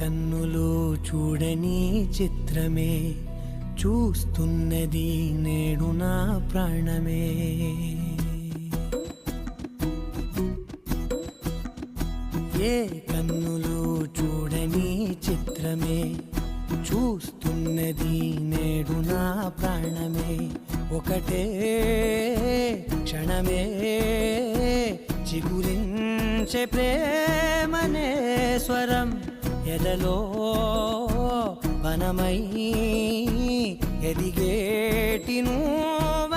కన్నులు చూడని చిత్రమే చూస్తున్నది నేడు నా ప్రాణమే. ఏ కన్నులు చూడని చిత్రమే చూస్తున్నది నేడు నా ప్రాణమే. ఒకటే క్షణమే చిగురించే ప్రేమనే స్వరం ఎదలో వనమై ఎదిగేటి నువ్వే